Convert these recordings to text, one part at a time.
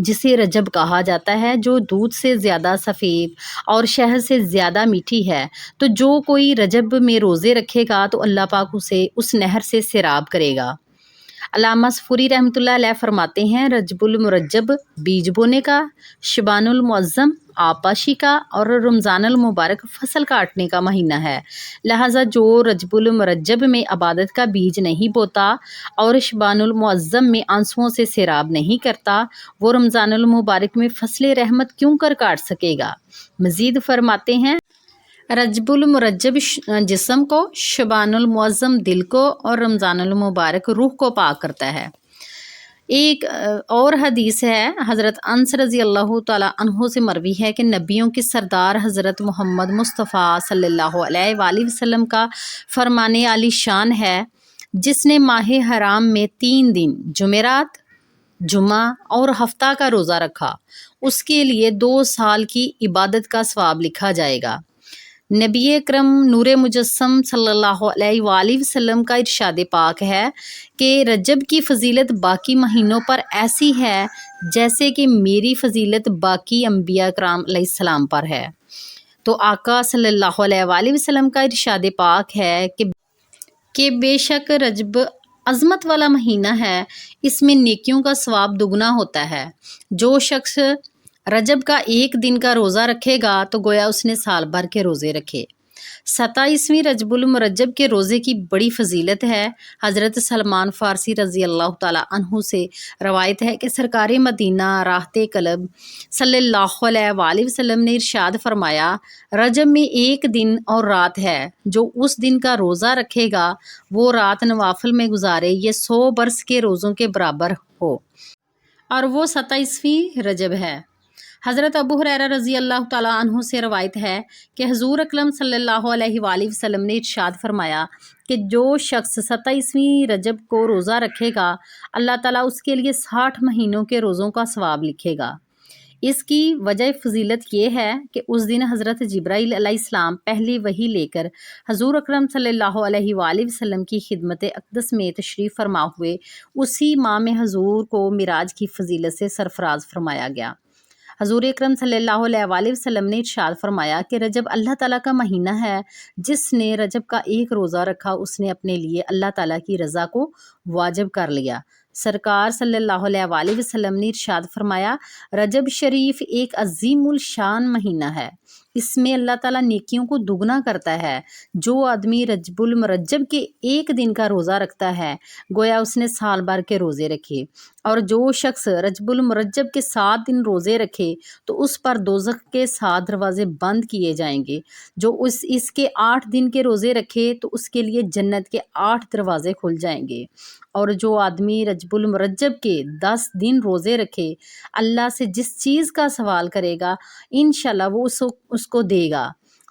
جسے رجب کہا جاتا ہے، جو دودھ سے زیادہ سفید اور شہد سے زیادہ میٹھی ہے۔ تو جو کوئی رجب میں روزے رکھے گا تو اللہ پاک اسے اس نہر سے سیراب کرے گا۔ علامہ صفوری رحمۃ اللہ علیہ فرماتے ہیں، رجب المرجب بیج بونے کا، شبان المعظم آبپاشی کا اور رمضان المبارک فصل کاٹنے کا مہینہ ہے۔ لہٰذا جو رجب المرجب میں عبادت کا بیج نہیں بوتا اور شبان المعظم میں آنسوؤں سے سیراب نہیں کرتا، وہ رمضان المبارک میں فصل رحمت کیوں کر کاٹ سکے گا؟ مزید فرماتے ہیں، رجب المرجب جسم کو، شبان المعظم دل کو اور رمضان المبارک روح کو پاک کرتا ہے۔ ایک اور حدیث ہے، حضرت انس رضی اللہ تعالیٰ عنہ سے مروی ہے کہ نبیوں کے سردار حضرت محمد مصطفیٰ صلی اللہ علیہ وآلہ وسلم کا فرمان عالی شان ہے، جس نے ماہ حرام میں 3 دن جمعرات، جمعہ اور ہفتہ کا روزہ رکھا، اس کے لیے 2 سال کی عبادت کا ثواب لکھا جائے گا۔ نبی اکرم نور مجسم صلی اللہ علیہ وآلہ وسلم کا ارشاد پاک ہے کہ رجب کی فضیلت باقی مہینوں پر ایسی ہے جیسے کہ میری فضیلت باقی انبیاء کرام علیہ السلام پر ہے۔ تو آقا صلی اللہ علیہ وآلہ وسلم کا ارشاد پاک ہے کہ بے شک رجب عظمت والا مہینہ ہے، اس میں نیکیوں کا ثواب دگنا ہوتا ہے۔ جو شخص رجب کا 1 دن کا روزہ رکھے گا تو گویا اس نے سال بھر کے روزے رکھے۔ 27ویں رجب المرجب کے روزے کی بڑی فضیلت ہے۔ حضرت سلمان فارسی رضی اللہ تعالیٰ عنہ سے روایت ہے کہ سرکار مدینہ راحت قلب صلی اللہ علیہ وآلہ وسلم نے ارشاد فرمایا، رجب میں 1 دن اور رات ہے، جو اس دن کا روزہ رکھے گا وہ رات نوافل میں گزارے، یہ 100 برس کے روزوں کے برابر ہو، اور وہ 27ویں رجب ہے۔ حضرت ابو ہریرہ رضی اللہ تعالیٰ عنہ سے روایت ہے کہ حضور اکرم صلی اللہ علیہ وآلہ وسلم نے ارشاد فرمایا کہ جو شخص 27ویں رجب کو روزہ رکھے گا، اللہ تعالیٰ اس کے لیے 60 مہینوں کے روزوں کا ثواب لکھے گا۔ اس کی وجہ فضیلت یہ ہے کہ اس دن حضرت جبرائیل علیہ السلام پہلی وحی لے کر حضور اکرم صلی اللہ علیہ وآلہ وسلم کی خدمت اقدس میں تشریف فرما ہوئے اسی ماہ میں حضور کو معراج کی فضیلت سے سرفراز فرمایا گیا۔ حضور اکرم صلی اللہ علیہ وآلہ وسلم نے ارشاد فرمایا کہ رجب اللہ تعالیٰ کا مہینہ ہے، جس نے رجب کا 1 روزہ رکھا اس نے اپنے لیے اللہ تعالیٰ کی رضا کو واجب کر لیا۔ سرکار صلی اللہ علیہ وآلہ وسلم نے ارشاد فرمایا، رجب شریف ایک عظیم الشان مہینہ ہے، اس میں اللہ تعالیٰ نیکیوں کو دگنا کرتا ہے۔ جو آدمی رجب المرجب کے 1 دن کا روزہ رکھتا ہے گویا اس نے سال بھر کے روزے رکھے، اور جو شخص رجب المرجب کے 7 دن روزے رکھے تو اس پر دوزخ کے 7 دروازے بند کیے جائیں گے۔ جو اس کے 8 دن کے روزے رکھے تو اس کے لیے جنت کے 8 دروازے کھل جائیں گے، اور جو آدمی رجب المرجب کے 10 دن روزے رکھے اللہ سے جس چیز کا سوال کرے گا انشاءاللہ وہ اس کو دے گا،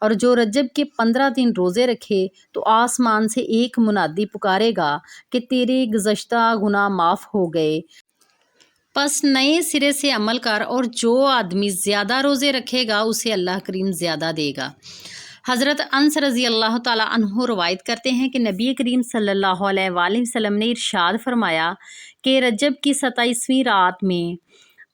اور جو رجب کے 15 دن روزے رکھے تو آسمان سے ایک منادی پکارے گا کہ تیرے گزشتہ گناہ معاف ہو گئے، پس نئے سرے سے عمل کر، اور جو آدمی زیادہ روزے رکھے گا اسے اللہ کریم زیادہ دے گا۔ حضرت انس رضی اللہ تعالیٰ عنہ روایت کرتے ہیں کہ نبی کریم صلی اللہ علیہ وآلہ وسلم نے ارشاد فرمایا کہ رجب کی 27ویں رات میں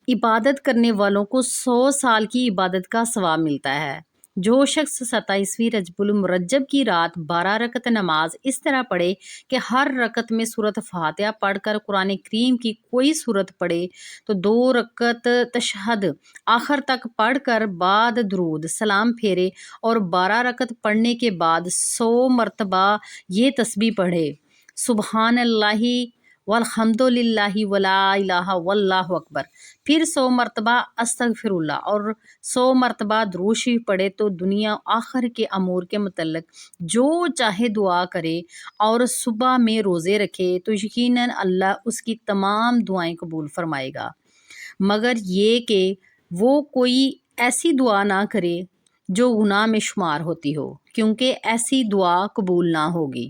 عبادت کرنے والوں کو 100 سال کی عبادت کا ثواب ملتا ہے۔ جو شخص 27ویں رجب المرجب کی رات 12 رکعت نماز اس طرح پڑھے کہ ہر رکعت میں سورۃ فاتحہ پڑھ کر قرآن کریم کی کوئی سورت پڑھے تو 2 رکعت تشہد آخر تک پڑھ کر بعد درود سلام پھیرے اور 12 رکعت پڑھنے کے بعد 100 مرتبہ یہ تسبیح پڑھے، سبحان اللہ والحمد للہ ولا الہ واللہ اکبر، پھر 100 مرتبہ استغفر اللہ اور 100 مرتبہ درود شریف پڑھے تو دنیا آخر کے امور کے متعلق جو چاہے دعا کرے اور صبح میں روزے رکھے تو یقیناً اللہ اس کی تمام دعائیں قبول فرمائے گا، مگر یہ کہ وہ کوئی ایسی دعا نہ کرے جو گناہ میں شمار ہوتی ہو، کیونکہ ایسی دعا قبول نہ ہوگی۔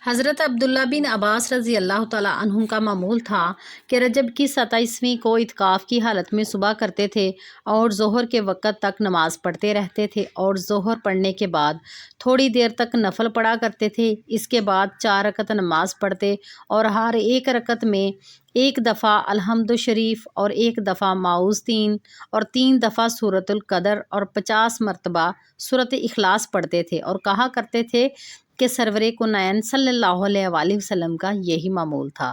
حضرت عبداللہ بن عباس رضی اللہ تعالیٰ عنہ کا معمول تھا کہ رجب کی 27ویں کو اعتکاف کی حالت میں صبح کرتے تھے اور ظہر کے وقت تک نماز پڑھتے رہتے تھے، اور ظہر پڑھنے کے بعد تھوڑی دیر تک نفل پڑھا کرتے تھے۔ اس کے بعد 4 رکعت نماز پڑھتے اور ہر ایک رکعت میں ایک دفعہ الحمد شریف اور ایک دفعہ معوذ 3 اور 3 دفعہ سورۃ القدر اور 50 مرتبہ سورۃ اخلاص پڑھتے تھے، اور کہا کرتے تھے کہ سرور کونین صلی اللہ علیہ وآلہ وسلم کا یہی معمول تھا۔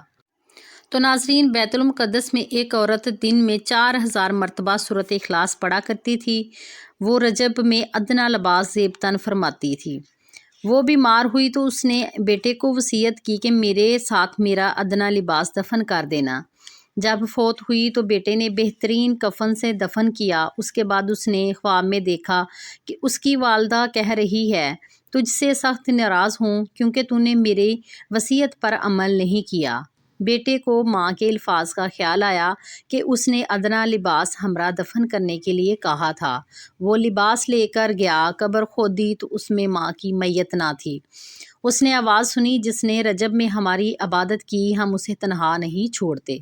تو ناظرین، بیت المقدس میں ایک عورت دن میں 4000 مرتبہ سورۃ اخلاص پڑھا کرتی تھی۔ وہ رجب میں ادنیٰ لباس زیب تن فرماتی تھی۔ وہ بیمار ہوئی تو اس نے بیٹے کو وصیت کی کہ میرے ساتھ میرا ادنیٰ لباس دفن کر دینا۔ جب فوت ہوئی تو بیٹے نے بہترین کفن سے دفن کیا۔ اس کے بعد اس نے خواب میں دیکھا کہ اس کی والدہ کہہ رہی ہے، تجھ سے سخت ناراض ہوں کیونکہ تو نے میری وصیت پر عمل نہیں کیا۔ بیٹے کو ماں کے الفاظ کا خیال آیا کہ اس نے ادنیٰ لباس ہمراہ دفن کرنے کے لیے کہا تھا۔ وہ لباس لے کر گیا، قبر کھودی تو اس میں ماں کی میت نہ تھی۔ اس نے آواز سنی، جس نے رجب میں ہماری عبادت کی، ہم اسے تنہا نہیں چھوڑتے۔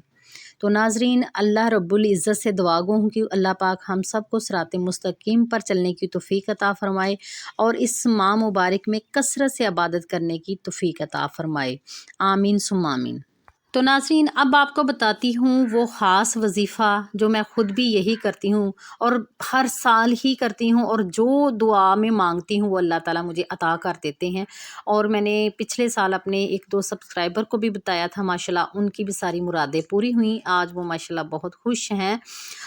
تو ناظرین، اللہ رب العزت سے دعا گو ہوں کہ اللہ پاک ہم سب کو صراط مستقیم پر چلنے کی توفیق عطا فرمائے اور اس ماہ مبارک میں کثرت سے عبادت کرنے کی توفیق عطا فرمائے، آمین ثم آمین۔ تو ناظرین، اب آپ کو بتاتی ہوں وہ خاص وظیفہ جو میں خود بھی یہی کرتی ہوں اور ہر سال ہی کرتی ہوں، اور جو دعا میں مانگتی ہوں وہ اللہ تعالیٰ مجھے عطا کر دیتے ہیں۔ اور میں نے پچھلے سال اپنے 1-2 سبسکرائبر کو بھی بتایا تھا، ماشاءاللہ ان کی بھی ساری مرادیں پوری ہوئیں، آج وہ ماشاءاللہ بہت خوش ہیں۔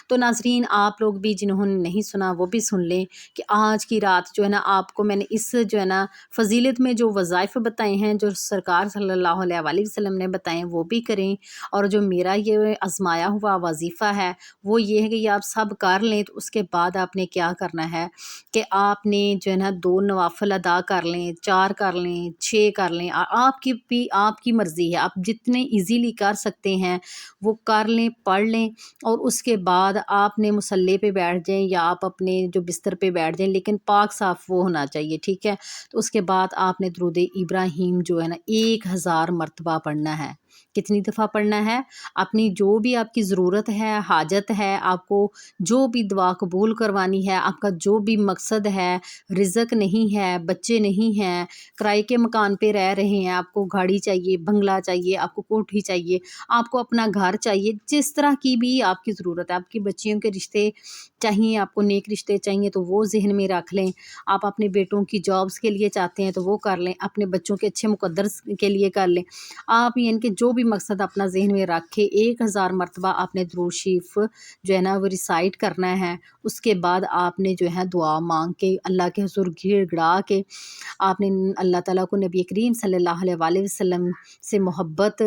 تو ناظرین، آپ لوگ بھی جنہوں نے نہیں سنا وہ بھی سن لیں کہ آج کی رات جو ہے نا، آپ کو میں نے اس جو ہے نا فضیلت میں جو وظائف بتائے ہیں، جو سرکار صلی اللہ علیہ وآلہ وسلم نے بتائے ہیں، وہ بھی کریں۔ اور جو میرا یہ آزمایا ہوا وظیفہ ہے وہ یہ ہے کہ یہ آپ سب کر لیں۔ تو اس کے بعد آپ نے کیا کرنا ہے کہ آپ نے جو ہے نا 2 نوافل ادا کر لیں، 4 کر لیں، 6 کر لیں، آپ کی مرضی ہے، آپ جتنے ایزیلی کر سکتے ہیں وہ کر لیں، پڑھ لیں۔ اور اس کے بعد آپ نے مصلی پہ بیٹھ جائیں یا آپ اپنے جو بستر پہ بیٹھ جائیں، لیکن پاک صاف وہ ہونا چاہیے، ٹھیک ہے۔ تو اس کے بعد آپ نے درود ابراہیم جو ہے نا 1000 مرتبہ پڑھنا ہے۔ کتنی دفعہ پڑھنا ہے؟ اپنی جو بھی آپ کی ضرورت ہے، حاجت ہے، آپ کو جو بھی دعا قبول کوانی ہے، آپ کا جو بھی مقصد ہے، رزق نہیں ہے، بچے نہیں ہیں، کرائے کے مکان پہ رہ رہے ہیں، آپ کو گاڑی چاہیے، بنگلہ چاہیے، آپ کو کوٹھی چاہیے، آپ کو اپنا گھر چاہیے، جس طرح کی بھی آپ کی ضرورت ہے، آپ کی بچیوں کے رشتے چاہیے، آپ کو نیک رشتے چاہیے تو وہ ذہن میں رکھ لیں۔ آپ اپنے بیٹوں کی جابس کے لیے چاہتے ہیں تو وہ کر لیں، اپنے بچوں کے اچھے مقدر کے لیے کر لیں۔ آپ یعنی کہ جو بھی مقصد اپنا ذہن میں رکھے، 1000 مرتبہ آپ نے درود شریف جو ہے نا وہ ریسائٹ کرنا ہے۔ اس کے بعد آپ نے جو ہے دعا مانگ کے اللہ کے حضور گڑ گڑا کے آپ نے اللہ تعالیٰ کو، نبی کریم صلی اللہ علیہ وآلہ وسلم سے محبت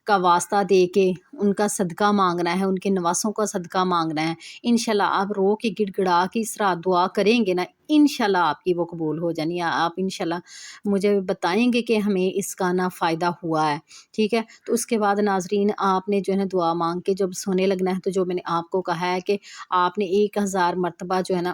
کا واسطہ دے کے ان کا صدقہ مانگنا ہے، ان کے نواسوں کا صدقہ مانگنا ہے۔ انشاءاللہ آپ رو کے گڑ گڑا کے اس طرح دعا کریں گے نا، انشاءاللہ آپ کی وہ قبول ہو جانی ہے۔ آپ انشاءاللہ مجھے بتائیں گے کہ ہمیں اس کا نا فائدہ ہوا ہے، ٹھیک ہے۔ تو اس کے بعد ناظرین، آپ نے جو ہے نا دعا مانگ کے جب سونے لگنا ہے تو جو میں نے آپ کو کہا ہے کہ آپ نے 1000 مرتبہ جو ہے نا،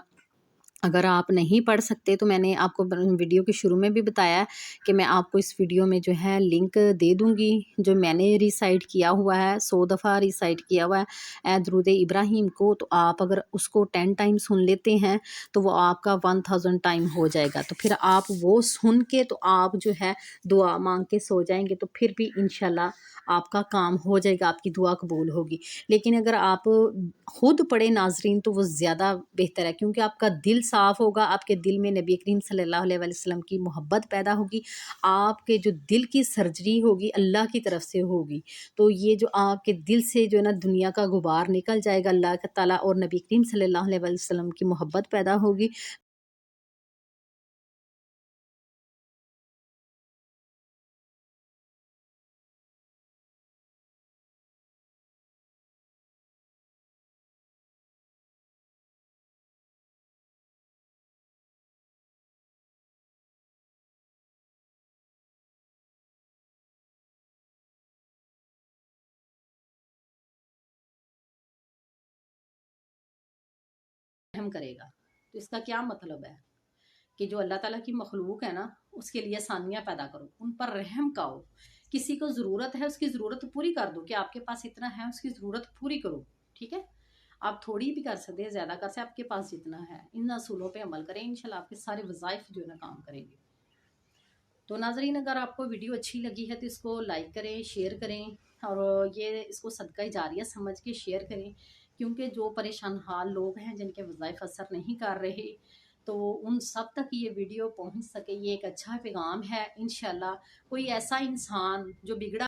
اگر آپ نہیں پڑھ سکتے تو میں نے آپ کو ویڈیو کے شروع میں بھی بتایا ہے کہ میں آپ کو اس ویڈیو میں جو ہے لنک دے دوں گی، جو میں نے ریسائٹ کیا ہوا ہے، 100 دفعہ ریسائٹ کیا ہوا ہے اے درود ابراہیم کو۔ تو آپ اگر اس کو 10 ٹائم سن لیتے ہیں تو وہ آپ کا 1000 ٹائم ہو جائے گا۔ تو پھر آپ وہ سن کے تو آپ جو ہے دعا مانگ کے سو جائیں گے، تو پھر بھی انشاءاللہ آپ کا کام ہو جائے گا، آپ کی دعا قبول ہوگی۔ لیکن اگر آپ خود پڑھیں ناظرین تو وہ زیادہ بہتر ہے، کیونکہ آپ کا دل صاف ہوگا، آپ کے دل میں نبی کریم صلی اللہ علیہ وآلہ وسلم کی محبت پیدا ہوگی، آپ کے جو دل کی سرجری ہوگی اللہ کی طرف سے ہوگی۔ تو یہ جو آپ کے دل سے جو ہے نا دنیا کا غبار نکل جائے گا، اللہ تعالیٰ اور نبی کریم صلی اللہ علیہ وآلہ وسلم کی محبت پیدا ہوگی۔ ہم کرے گا تو اس کا کیا مطلب ہے کہ جو اللہ تعالیٰ کی مخلوق ہے نا اس کے لیے آسانیاں پیدا کرو، ان پر رحم کاؤ. کسی کو ضرورت ہے اس کی ضرورت پوری کر دو، کہ آپ کے پاس اتنا ہے اس کی ضرورت پوری کرو. ٹھیک ہے، آپ تھوڑی بھی کر سکتے ہیں، زیادہ کر سکتے، آپ کے پاس جتنا ہے. ان اصولوں پہ عمل کریں، انشاءاللہ آپ کے سارے وظائف جو ہے نا کام کریں گے. تو ناظرین، اگر آپ کو ویڈیو اچھی لگی ہے تو اس کو لائک کریں، شیئر کریں، اور یہ اس کو صدقہ جاریہ سمجھ کے شیئر کریں، کیونکہ جو پریشان حال لوگ ہیں جن کے وظائف اثر نہیں کر رہے، تو ان سب تک یہ ویڈیو پہنچ سکے. یہ ایک اچھا پیغام ہے. انشاءاللہ کوئی ایسا انسان جو بگڑا